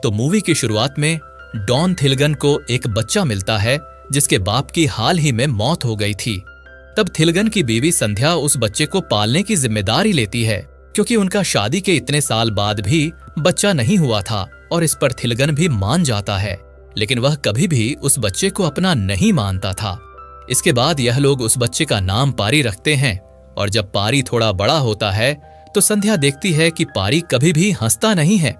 तो मूवी की शुरुआत में डॉन थिलगन को एक बच्चा मिलता है जिसके बाप की हाल ही में मौत हो गई थी। तब थिलगन की बीवी संध्या उस बच्चे को पालने की जिम्मेदारी लेती है, क्योंकि उनका शादी के इतने साल बाद भी बच्चा नहीं हुआ था और इस पर थिलगन भी मान जाता है, लेकिन वह कभी भी उस बच्चे को अपना नहीं मानता था। इसके बाद यह लोग उस बच्चे का नाम पारी रखते हैं और जब पारी थोड़ा बड़ा होता है तो संध्या देखती है कि पारी कभी भी हंसता नहीं है।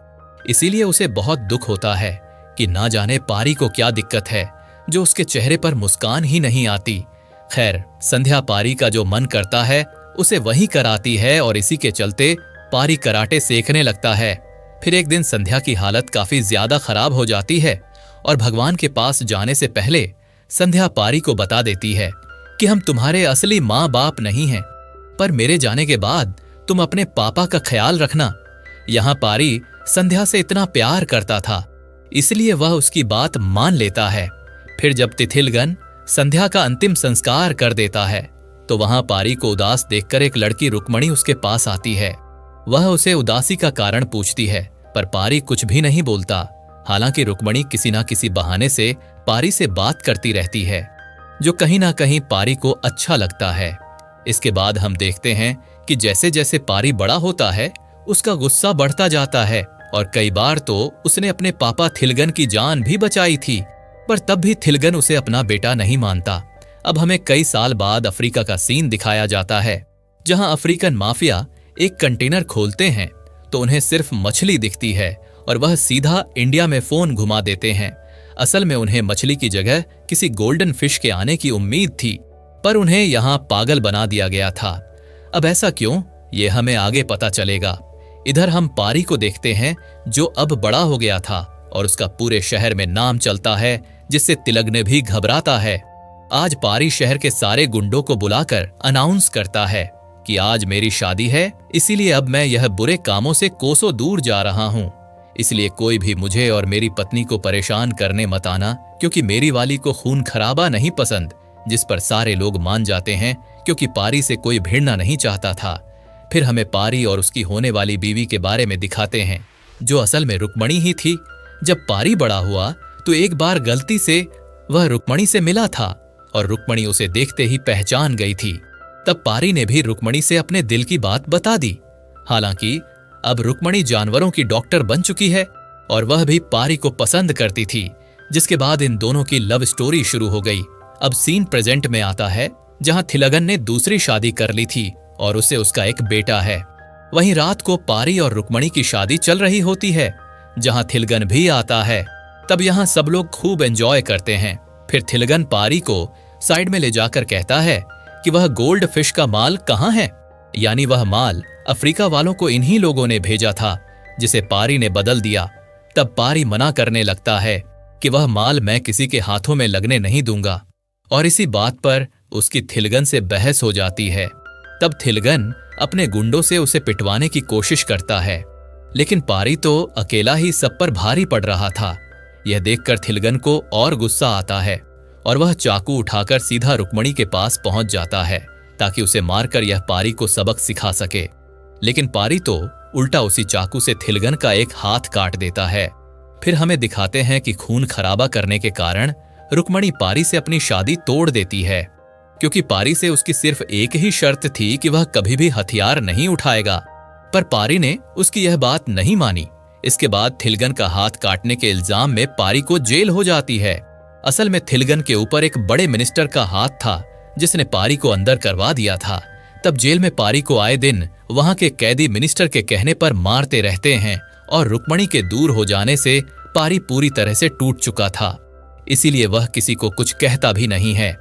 इसीलिए उसे बहुत दुख होता है कि ना जाने पारी को क्या दिक्कत है जो उसके चेहरे पर मुस्कान ही नहीं आती। खैर, संध्या पारी का जो मन करता है उसे वही कराती है और इसी के चलते पारी कराटे सीखने लगता है। फिर एक दिन संध्या की हालत काफी ज्यादा खराब हो जाती है और भगवान के पास जाने से पहले संध्या पारी को बता देती है कि हम तुम्हारे असली माँ बाप नहीं हैं, पर मेरे जाने के बाद तुम अपने पापा का ख्याल रखना। यहाँ पारी संध्या से इतना प्यार करता था, इसलिए वह उसकी बात मान लेता है। फिर जब तिथिलगन संध्या का अंतिम संस्कार कर देता है तो वहां पारी को उदास देखकर एक लड़की रुक्मणी उसके पास आती है। वह उसे उदासी का कारण पूछती है, पर पारी कुछ भी नहीं बोलता। हालांकि रुक्मणी किसी ना किसी बहाने से पारी से बात करती रहती है, जो कहीं ना कहीं पारी को अच्छा लगता है। इसके बाद हम देखते हैं कि जैसे जैसे पारी बड़ा होता है उसका गुस्सा बढ़ता जाता है और कई बार तो उसने अपने पापा थिलगन की जान भी बचाई थी, पर तब भी थिलगन उसे अपना बेटा नहीं मानता। अब हमें कई साल बाद अफ्रीका का सीन दिखाया जाता है, जहां अफ्रीकन माफिया एक कंटेनर खोलते हैं तो उन्हें सिर्फ मछली दिखती है और वह सीधा इंडिया में फोन घुमा देते हैं। असल में उन्हें मछली की जगह किसी गोल्डन फिश के आने की उम्मीद थी, पर उन्हें यहां पागल बना दिया गया था। अब ऐसा क्यों, ये हमें आगे पता चलेगा। इधर हम पारी को देखते हैं जो अब बड़ा हो गया था और उसका पूरे शहर में नाम चलता है, जिससे तिलगने भी घबराता है। आज पारी शहर के सारे गुंडों को बुलाकर अनाउंस करता है कि आज मेरी शादी है, इसीलिए अब मैं यह बुरे कामों से कोसों दूर जा रहा हूं। इसलिए कोई भी मुझे और मेरी पत्नी को परेशान करने मत आना, क्योंकि मेरी वाली को खून खराबा नहीं पसंद। जिस पर सारे लोग मान जाते हैं, क्योंकि पारी से कोई भिड़ना नहीं चाहता था। फिर हमें पारी और उसकी होने वाली बीवी के बारे में दिखाते हैं, जो असल में रुक्मणी ही थी। जब पारी बड़ा हुआ तो एक बार गलती से वह रुक्मणी से मिला था और रुक्मणी उसे देखते ही पहचान गई थी। तब पारी ने भी रुक्मणी से अपने दिल की बात बता दी। हालांकि अब रुक्मणी जानवरों की डॉक्टर बन चुकी है और वह भी पारी को पसंद करती थी, जिसके बाद इन दोनों की लव स्टोरी शुरू हो गई। अब सीन प्रेजेंट में आता है, जहां थिलगन ने दूसरी शादी कर ली थी और उसे उसका एक बेटा है। वहीं रात को पारी और रुक्मणी की शादी चल रही होती है, जहां थिलगन भी आता है। तब यहां सब लोग खूब एंजॉय करते हैं। फिर थिलगन पारी को साइड में ले जाकर कहता है कि वह गोल्ड फिश का माल कहाँ है, यानी वह माल अफ्रीका वालों को इन्हीं लोगों ने भेजा था, जिसे पारी ने बदल दिया। तब पारी मना करने लगता है कि वह माल मैं किसी के हाथों में लगने नहीं दूंगा, और इसी बात पर उसकी थिलगन से बहस हो जाती है। तब थिलगन अपने गुंडों से उसे पिटवाने की कोशिश करता है, लेकिन पारी तो अकेला ही सब पर भारी पड़ रहा था। यह देखकर थिलगन को और गुस्सा आता है और वह चाकू उठाकर सीधा रुक्मणी के पास पहुंच जाता है, ताकि उसे मारकर यह पारी को सबक सिखा सके। लेकिन पारी तो उल्टा उसी चाकू से थिलगन का एक हाथ काट देता है। फिर हमें दिखाते हैं कि खून खराबा करने के कारण रुक्मणी पारी से अपनी शादी तोड़ देती है, क्योंकि पारी से उसकी सिर्फ एक ही शर्त थी कि वह कभी भी हथियार नहीं उठाएगा। पर पारी ने उसकी यह बात नहीं मानी। इसके बाद थिलगन का हाथ काटने के इल्जाम में पारी को जेल हो जाती है। असल में थिलगन के ऊपर एक बड़े मिनिस्टर का हाथ था, जिसने पारी को अंदर करवा दिया था। तब जेल में पारी को आए दिन वहां के कैदी मिनिस्टर के कहने पर मारते रहते हैं और रुक्मणी के दूर हो जाने से पारी पूरी तरह से टूट चुका था, इसीलिए वह किसी को कुछ कहता भी नहीं है।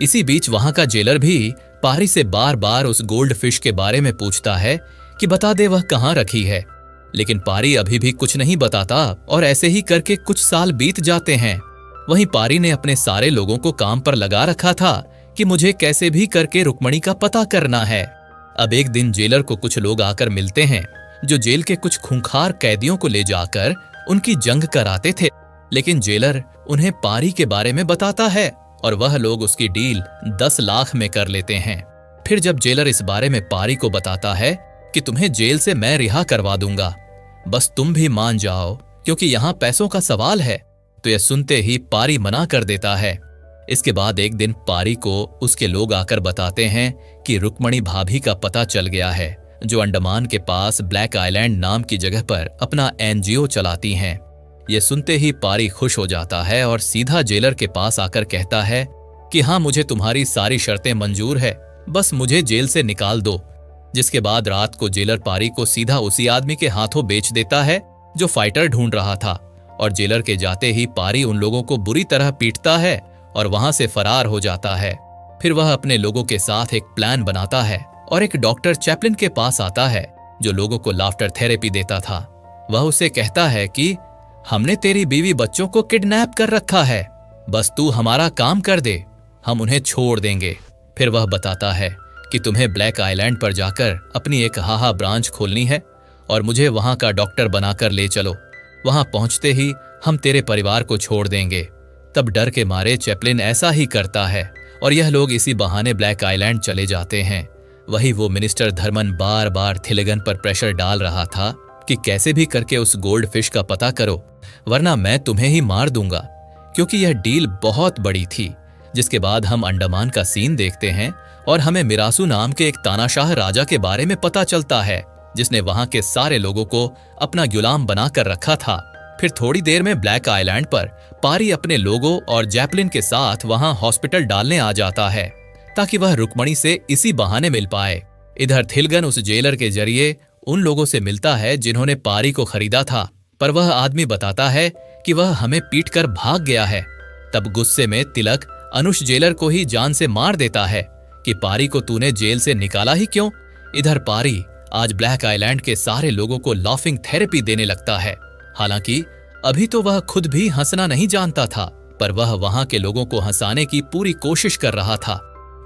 इसी बीच वहां का जेलर भी पारी से बार बार उस गोल्ड फिश के बारे में पूछता है कि बता दे वह कहाँ रखी है, लेकिन पारी अभी भी कुछ नहीं बताता और ऐसे ही करके कुछ साल बीत जाते हैं। वहीं पारी ने अपने सारे लोगों को काम पर लगा रखा था कि मुझे कैसे भी करके रुक्मणी का पता करना है। अब एक दिन जेलर को कुछ लोग आकर मिलते हैं, जो जेल के कुछ खूंखार कैदियों को ले जाकर उनकी जंग कराते थे, लेकिन जेलर उन्हें पारी के बारे में बताता है और वह लोग उसकी डील 10 लाख में कर लेते हैं। फिर जब जेलर इस बारे में पारी को बताता है कि तुम्हें जेल से मैं रिहा करवा दूंगा, बस तुम भी मान जाओ क्योंकि यहाँ पैसों का सवाल है। तो यह सुनते ही पारी मना कर देता है। इसके बाद एक दिन पारी को उसके लोग आकर बताते हैं कि रुक्मणी भाभी का पता चल गया है, जो अंडमान के पास ब्लैक आइलैंड नाम की जगह पर अपना एनजीओ चलाती हैं। ये सुनते ही पारी खुश हो जाता है और सीधा जेलर के पास आकर कहता है कि हाँ, मुझे तुम्हारी सारी शर्तें मंजूर है, बस मुझे जेल से निकाल दो। जिसके बाद रात को जेलर पारी को सीधा उसी आदमी के हाथों बेच देता है जो फाइटर ढूंढ रहा था। और जेलर के जाते ही पारी उन लोगों को बुरी तरह पीटता है और वहां से फरार हो जाता है। फिर वह अपने लोगों के साथ एक प्लान बनाता है और एक डॉक्टर चैपलिन के पास आता है, जो लोगों को लाफ्टर थेरेपी देता था। वह उसे कहता है कि हमने तेरी बीवी बच्चों को किडनैप कर रखा है, बस तू हमारा काम कर दे, हम उन्हें छोड़ देंगे। फिर वह बताता है कि तुम्हें ब्लैक आइलैंड पर जाकर अपनी एक हाहा ब्रांच खोलनी है और मुझे वहां का डॉक्टर बनाकर ले चलो। वहां पहुंचते ही हम तेरे परिवार को छोड़ देंगे। तब डर के मारे चैपलिन ऐसा ही करता है और यह लोग इसी बहाने ब्लैक आइलैंड चले जाते हैं। वही वो मिनिस्टर धर्मन बार बार थिलगन पर प्रेशर डाल रहा था कि कैसे भी करके उस गोल्ड फिश का पता करो, वरना मैं तुम्हें ही मार दूंगा, क्योंकि यह डील बहुत बड़ी थी। जिसके बाद हम अंडमान का सीन देखते हैं और हमें मिरासू नाम के एक तानाशाह राजा के बारे में पता चलता है, जिसने वहां के सारे लोगों को अपना गुलाम बनाकर रखा था। फिर थोड़ी देर में ब्लैक आइलैंड पर पारी अपने लोगों और जैपलिन के साथ वहां हॉस्पिटल डालने आ जाता है, ताकि वह रुक्मणी से इसी बहाने मिल पाए। इधर थिलगन उस जेलर के जरिए उन लोगों से मिलता है जिन्होंने पारी को खरीदा था, पर वह आदमी बताता है कि वह हमें पीटकर भाग गया है। तब गुस्से में तिलक अनुष जेलर को ही जान से मार देता है कि पारी को तूने जेल से निकाला ही क्यों। इधर पारी आज ब्लैक आइलैंड के सारे लोगों को लाफिंग थेरेपी देने लगता है। हालांकि अभी तो वह खुद भी हंसना नहीं जानता था, पर वह वहां के लोगों को हंसाने की पूरी कोशिश कर रहा था।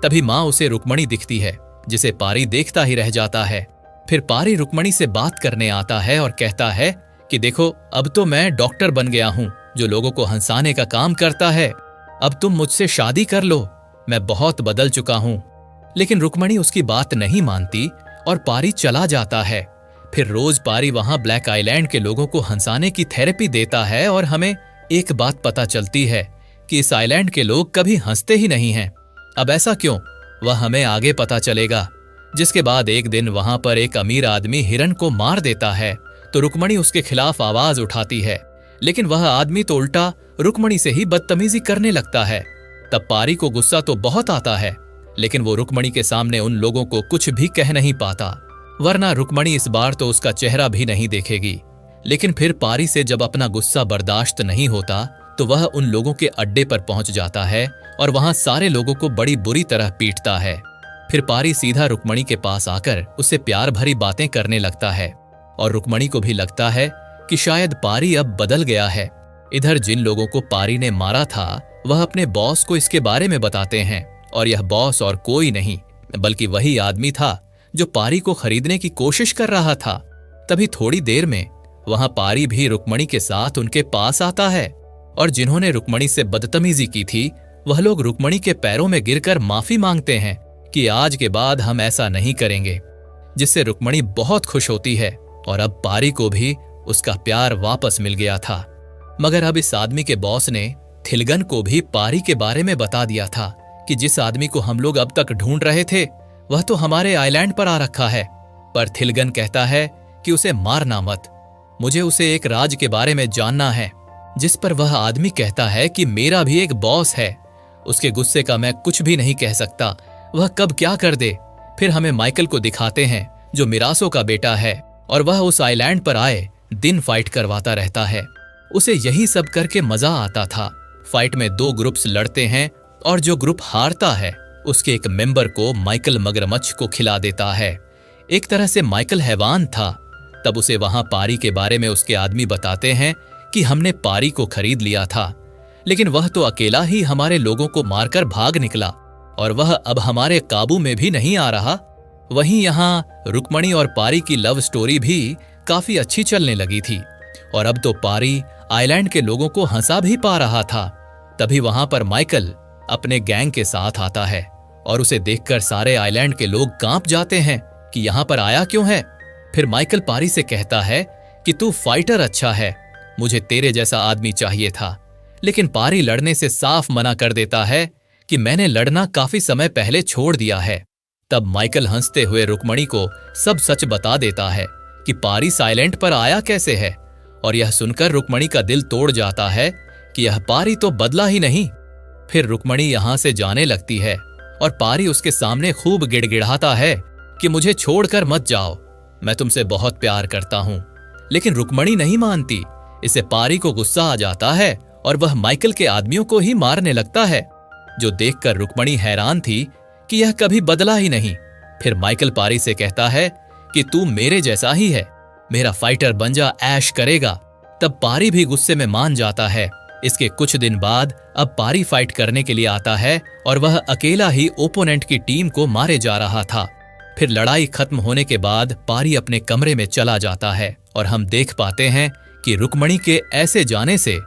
तभी माँ उसे रुक्मणी दिखती है, जिसे पारी देखता ही रह जाता है। फिर पारी रुक्मणी से बात करने आता है और कहता है कि देखो, अब तो मैं डॉक्टर बन गया हूँ जो लोगों को हंसाने का काम करता है। अब तुम मुझसे शादी कर लो, मैं बहुत बदल चुका हूँ। लेकिन रुक्मणी उसकी बात नहीं मानती और पारी चला जाता है। फिर रोज पारी वहां ब्लैक आइलैंड के लोगों को हंसाने की थेरेपी देता है और हमें एक बात पता चलती है कि इस आइलैंड के लोग कभी हंसते ही नहीं हैं। अब ऐसा क्यों, वह हमें आगे पता चलेगा। जिसके बाद एक दिन वहां पर एक अमीर आदमी हिरन को मार देता है, तो रुक्मणी उसके खिलाफ आवाज उठाती है, लेकिन वह आदमी तो उल्टा रुक्मणी से ही बदतमीजी करने लगता है। तब पारी को गुस्सा तो बहुत आता है, लेकिन वो रुक्मणी के सामने उन लोगों को कुछ भी कह नहीं पाता, वरना रुक्मणी इस बार तो उसका चेहरा भी नहीं देखेगी। लेकिन फिर पारी से जब अपना गुस्सा बर्दाश्त नहीं होता, तो वह उन लोगों के अड्डे पर पहुंच जाता है और वहां सारे लोगों को बड़ी बुरी तरह पीटता है। फिर पारी सीधा रुक्मणी के पास आकर उससे प्यार भरी बातें करने लगता है और रुक्मणी को भी लगता है कि शायद पारी अब बदल गया है। इधर जिन लोगों को पारी ने मारा था, वह अपने बॉस को इसके बारे में बताते हैं, और यह बॉस और कोई नहीं बल्कि वही आदमी था जो पारी को खरीदने की कोशिश कर रहा था। तभी थोड़ी देर में वहां पारी भी रुक्मणी के साथ उनके पास आता है, और जिन्होंने रुक्मणी से बदतमीजी की थी, वह लोग रुक्मणी के पैरों में गिरकर माफी मांगते हैं कि आज के बाद हम ऐसा नहीं करेंगे। जिससे रुक्मणी बहुत खुश होती है और अब पारी को भी उसका प्यार वापस मिल गया था। मगर अब इस आदमी के बॉस ने थिलगन को भी पारी के बारे में बता दिया था कि जिस आदमी को हम लोग अब तक ढूंढ रहे थे, वह तो हमारे आइलैंड पर आ रखा है। पर थिलगन कहता है कि उसे मारना मत, मुझे उसे एक राज के बारे में जानना है। जिस पर वह आदमी कहता है कि मेरा भी एक बॉस है, उसके गुस्से का मैं कुछ भी नहीं कह सकता, वह कब क्या कर दे। फिर हमें माइकल को दिखाते हैं, जो मिरासो का बेटा है, और वह उस आइलैंड पर आए दिन फाइट करवाता रहता है। उसे यही सब करके मजा आता था। फाइट में 2 ग्रुप्स लड़ते हैं और जो ग्रुप हारता है उसके एक मेंबर को माइकल मगरमच्छ को खिला देता है। एक तरह से माइकल हैवान था। तब उसे वहां पारी के बारे में उसके आदमी बताते हैं कि हमने पारी को खरीद लिया था, लेकिन वह तो अकेला ही हमारे लोगों को मारकर भाग निकला और वह अब हमारे काबू में भी नहीं आ रहा। वहीं यहाँ रुक्मणी और पारी की लव स्टोरी भी काफी अच्छी चलने लगी थी और अब तो पारी आइलैंड के लोगों को हंसा भी पा रहा था। तभी वहां पर माइकल अपने गैंग के साथ आता है और उसे देखकर सारे आइलैंड के लोग कांप जाते हैं कि यहां पर आया क्यों है। फिर माइकल पारी से कहता है कि तू फाइटर अच्छा है, मुझे तेरे जैसा आदमी चाहिए था। लेकिन पारी लड़ने से साफ मना कर देता है कि मैंने लड़ना काफी समय पहले छोड़ दिया है। तब माइकल हंसते हुए रुक्मणी को सब सच बता देता है कि पारी साइलेंट पर आया कैसे है, और यह सुनकर रुक्मणी का दिल तोड़ जाता है कि यह पारी तो बदला ही नहीं। फिर रुक्मणी यहां से जाने लगती है और पारी उसके सामने खूब गिड़गिड़ाता है कि मुझे छोड़कर मत जाओ, मैं तुमसे बहुत प्यार करता हूं। लेकिन रुक्मणी नहीं मानती। इसे पारी को गुस्सा आ जाता है और वह माइकल के आदमियों को ही मारने लगता है, जो देखकर रुक्मणी हैरान थी कि यह कभी बदला ही नहीं। फिर माइकल पारी से कहता है कि तू मेरे जैसा ही है, मेरा फाइटर बन जा, ऐश करेगा। तब पारी भी गुस्से में मान जाता है। इसके कुछ दिन बाद अब पारी फाइट करने के लिए आता है और वह अकेला ही ओपोनेंट की टीम को मारे जा रहा था। फिर लड़ाई खत्म होने के बाद पारी अपने कमरे में चला जाता है और हम देख पाते हैं कि रुक्मणी के ऐसे जाने से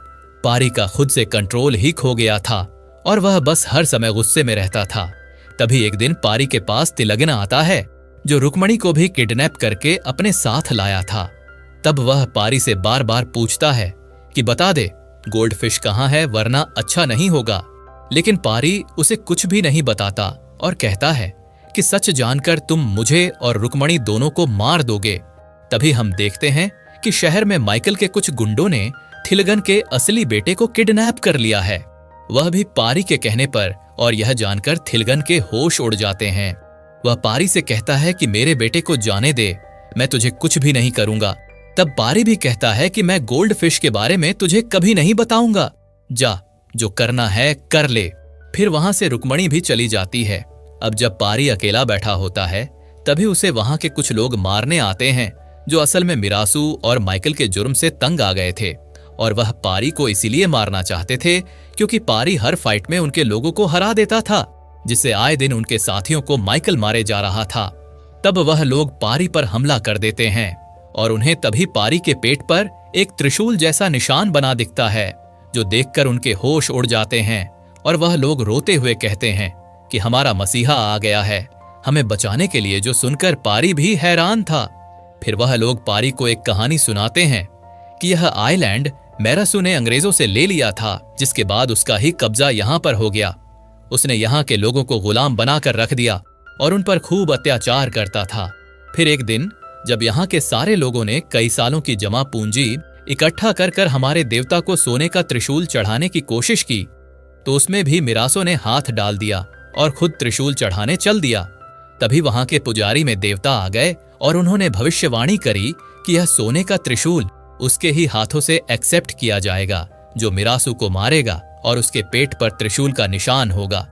पारी का खुद से कंट्रोल ही खो गया था और वह बस हर समय गुस्से में रहता था। तभी एक दिन पारी के पास तिलग्ना आता है, जो रुक्मणी को भी किडनैप करके अपने साथ लाया था। तब वह पारी से बार बार पूछता है कि बता दे गोल्ड फिश कहाँ है, वरना अच्छा नहीं होगा। लेकिन पारी उसे कुछ भी नहीं बताता और कहता है कि सच जानकर तुम मुझे और रुक्मणी दोनों को मार दोगे। तभी हम देखते हैं कि शहर में माइकल के कुछ गुंडों ने थिलगन के असली बेटे को किडनैप कर लिया है, वह भी पारी के कहने पर। और यह जानकर थिलगन के होश उड़ जाते हैं। वह पारी से कहता है कि मेरे बेटे को जाने दे, मैं तुझे कुछ भी नहीं करूंगा। तब पारी भी कहता है कि मैं गोल्ड फिश के बारे में तुझे कभी नहीं बताऊंगा, जा जो करना है कर ले। फिर वहां से रुक्मणी भी चली जाती है। अब जब पारी अकेला बैठा होता है तभी उसे वहां के कुछ लोग मारने आते हैं, जो असल में मिरासू और माइकल के जुर्म से तंग आ गए थे, और वह पारी को इसीलिए मारना चाहते थे क्योंकि पारी हर फाइट में उनके लोगों को हरा देता था, जिससे आए दिन उनके साथियों को माइकल मारे जा रहा था। तब वह लोग पारी पर हमला कर देते हैं और उन्हें तभी पारी के पेट पर एक त्रिशूल जैसा निशान बना दिखता है, जो देखकर उनके होश उड़ जाते हैं और वह लोग रोते हुए कहते हैं कि हमारा मसीहा आ गया है, हमें बचाने के लिए। जो सुनकर पारी भी हैरान था। फिर वह लोग पारी को एक कहानी सुनाते हैं कि यह आइलैंड मेरासू ने अंग्रेजों से ले लिया था, जिसके बाद उसका ही कब्जा यहां पर हो गया। उसने यहां के लोगों को गुलाम बनाकर रख दिया और उन पर खूब अत्याचार करता था। फिर एक दिन जब यहाँ के सारे लोगों ने कई सालों की जमा पूंजी इकट्ठा कर कर हमारे देवता को सोने का त्रिशूल चढ़ाने की कोशिश की, तो उसमें भी मिरासों ने हाथ डाल दिया और खुद त्रिशूल चढ़ाने चल दिया। तभी वहां के पुजारी में देवता आ गए और उन्होंने भविष्यवाणी करी कि यह सोने का त्रिशूल उसके ही हाथों से एक्सेप्ट किया जाएगा, जो मिरासू को मारेगा और उसके पेट पर त्रिशूल का निशान होगा।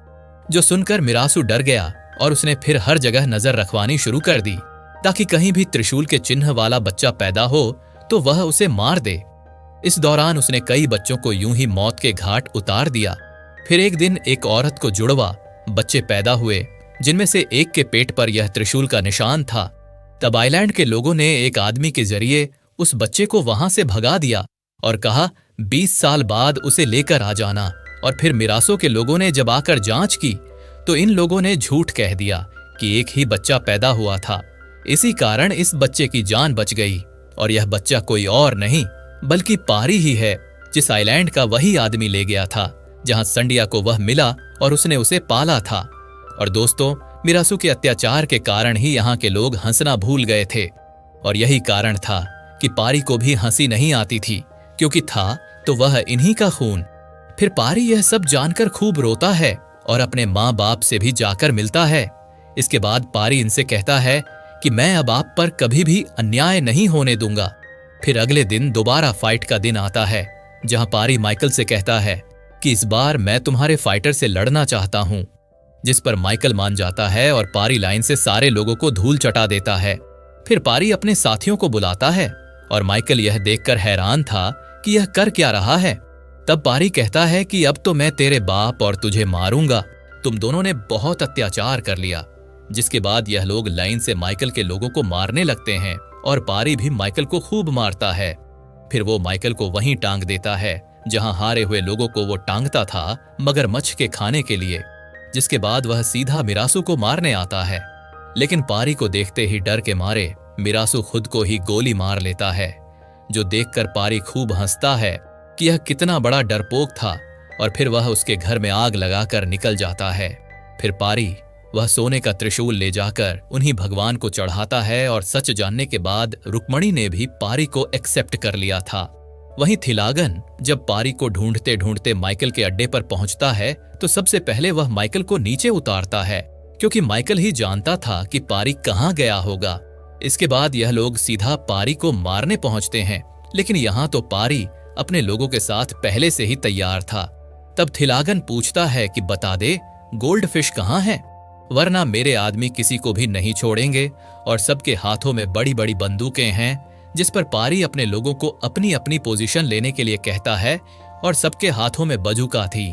जो सुनकर मिरासू डर गया और उसने फिर हर जगह नजर रखवानी शुरू कर दी, ताकि कहीं भी त्रिशूल के चिन्ह वाला बच्चा पैदा हो तो वह उसे मार दे। इस दौरान उसने कई बच्चों को यूं ही मौत के घाट उतार दिया। फिर एक दिन एक औरत को जुड़वा बच्चे पैदा हुए, जिनमें से एक के पेट पर यह त्रिशूल का निशान था। तब आइलैंड के लोगों ने एक आदमी के जरिए उस बच्चे को वहां से भगा दिया और कहा 20 साल बाद उसे लेकर आ जाना। और फिर मिरासों के लोगों ने जब आकर जांच की तो इन लोगों ने झूठ कह दिया कि एक ही बच्चा पैदा हुआ था। इसी कारण इस बच्चे की जान बच गई, और यह बच्चा कोई और नहीं बल्कि पारी ही है, जिस आइलैंड का वही आदमी ले गया था जहां संडिया को वह मिला और उसने उसे पाला था। और दोस्तों, मिरासू के अत्याचार के कारण ही यहाँ के लोग हंसना भूल गए थे, और यही कारण था कि पारी को भी हंसी नहीं आती थी, क्योंकि था तो वह इन्हीं का खून। फिर पारी यह सब जानकर खूब रोता है और अपने माँ बाप से भी जाकर मिलता है। इसके बाद पारी इनसे कहता है कि मैं अब आप पर कभी भी अन्याय नहीं होने दूंगा। फिर अगले दिन दोबारा फाइट का दिन आता है, जहां पारी माइकल से कहता है कि इस बार मैं तुम्हारे फाइटर से लड़ना चाहता हूं, जिस पर माइकल मान जाता है और पारी लाइन से सारे लोगों को धूल चटा देता है। फिर पारी अपने साथियों को बुलाता है और माइकल यह देखकर हैरान था कि यह कर क्या रहा है। तब पारी कहता है कि अब तो मैं तेरे बाप और तुझे मारूंगा, तुम दोनों ने बहुत अत्याचार कर लिया। जिसके बाद यह लोग लाइन से माइकल के लोगों को मारने लगते हैं और पारी भी माइकल को खूब मारता है। फिर वो माइकल को वहीं टांग देता है जहां हारे हुए लोगों को वो टांगता था मगरमच्छ के खाने के लिए। जिसके बाद वह सीधा मिरासू को मारने आता है, लेकिन पारी को देखते ही डर के मारे मिरासू खुद को ही गोली मार लेता है। जो देखकर पारी खूब हंसता है कि यह कितना बड़ा डरपोक था, और फिर वह उसके घर में आग लगाकर निकल जाता है। फिर पारी वह सोने का त्रिशूल ले जाकर उन्हीं भगवान को चढ़ाता है, और सच जानने के बाद रुक्मणी ने भी पारी को एक्सेप्ट कर लिया था। वहीं थिलागन जब पारी को ढूंढते ढूंढते माइकल के अड्डे पर पहुंचता है तो सबसे पहले वह माइकल को नीचे उतारता है, क्योंकि माइकल ही जानता था कि पारी कहां गया होगा। इसके बाद यह लोग सीधा पारी को मारने पहुंचते हैं, लेकिन यहां तो पारी अपने लोगों के साथ पहले से ही तैयार था। तब थिलागन पूछता है कि बता दे गोल्ड फिश कहां है, वरना मेरे आदमी किसी को भी नहीं छोड़ेंगे। और सबके हाथों में बड़ी बड़ी बंदूकें हैं, जिस पर पारी अपने लोगों को अपनी अपनी पोजीशन लेने के लिए कहता है, और सबके हाथों में बंदूका थी।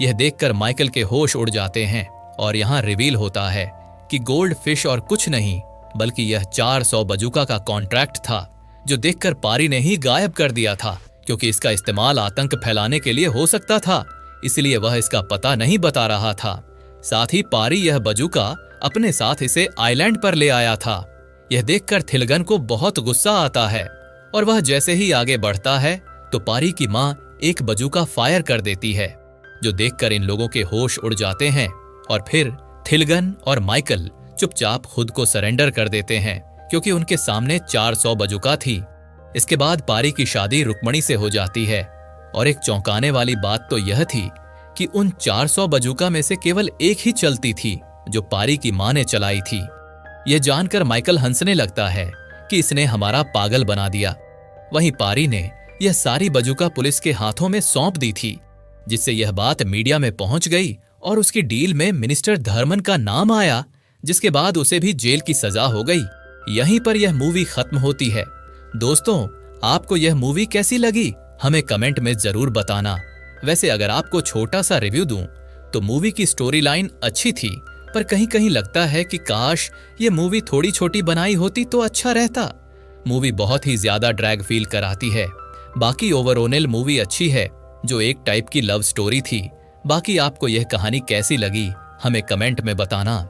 यह देखकर माइकल के होश उड़ जाते हैं, और यहां रिवील होता है कि गोल्ड फिश और कुछ नहीं बल्कि यह 400 बंदूका का कॉन्ट्रैक्ट था, जो देखकर पारी ने ही गायब कर दिया था, क्योंकि इसका इस्तेमाल आतंक फैलाने के लिए हो सकता था, इसलिए वह इसका पता नहीं बता रहा था। साथ ही पारी यह बंदूका अपने साथ इसे आइलैंड पर ले आया था। यह देखकर थिलगन को बहुत गुस्सा आता है, और वह जैसे ही आगे बढ़ता है तो पारी की मां एक बंदूका फायर कर देती है, जो देखकर इन लोगों के होश उड़ जाते हैं, और फिर थिलगन और माइकल चुपचाप खुद को सरेंडर कर देते हैं, क्योंकि उनके सामने 400 बंदूका थी। इसके बाद पारी की शादी रुक्मणी से हो जाती है, और एक चौंकाने वाली बात तो यह थी कि उन 400 बंदूका में से केवल एक ही चलती थी, जो पारी की मां ने चलाई थी। यह जानकर माइकल हंसने लगता है कि इसने हमारा पागल बना दिया। वहीं पारी ने यह सारी बंदूका पुलिस के हाथों में सौंप दी थी, जिससे यह बात मीडिया में पहुंच गई, और उसकी डील में मिनिस्टर धर्मन का नाम आया, जिसके बाद उसे भी जेल की सजा हो गई। यहीं पर यह मूवी खत्म होती है। दोस्तों, आपको यह मूवी कैसी लगी हमें कमेंट में जरूर बताना। वैसे अगर आपको छोटा सा रिव्यू दूं तो मूवी की स्टोरी लाइन अच्छी थी, पर कहीं कहीं लगता है कि काश ये मूवी थोड़ी छोटी बनाई होती तो अच्छा रहता। मूवी बहुत ही ज्यादा ड्रैग फील कराती है। बाकी ओवरऑल मूवी अच्छी है, जो एक टाइप की लव स्टोरी थी। बाकी आपको यह कहानी कैसी लगी हमें कमेंट में बताना।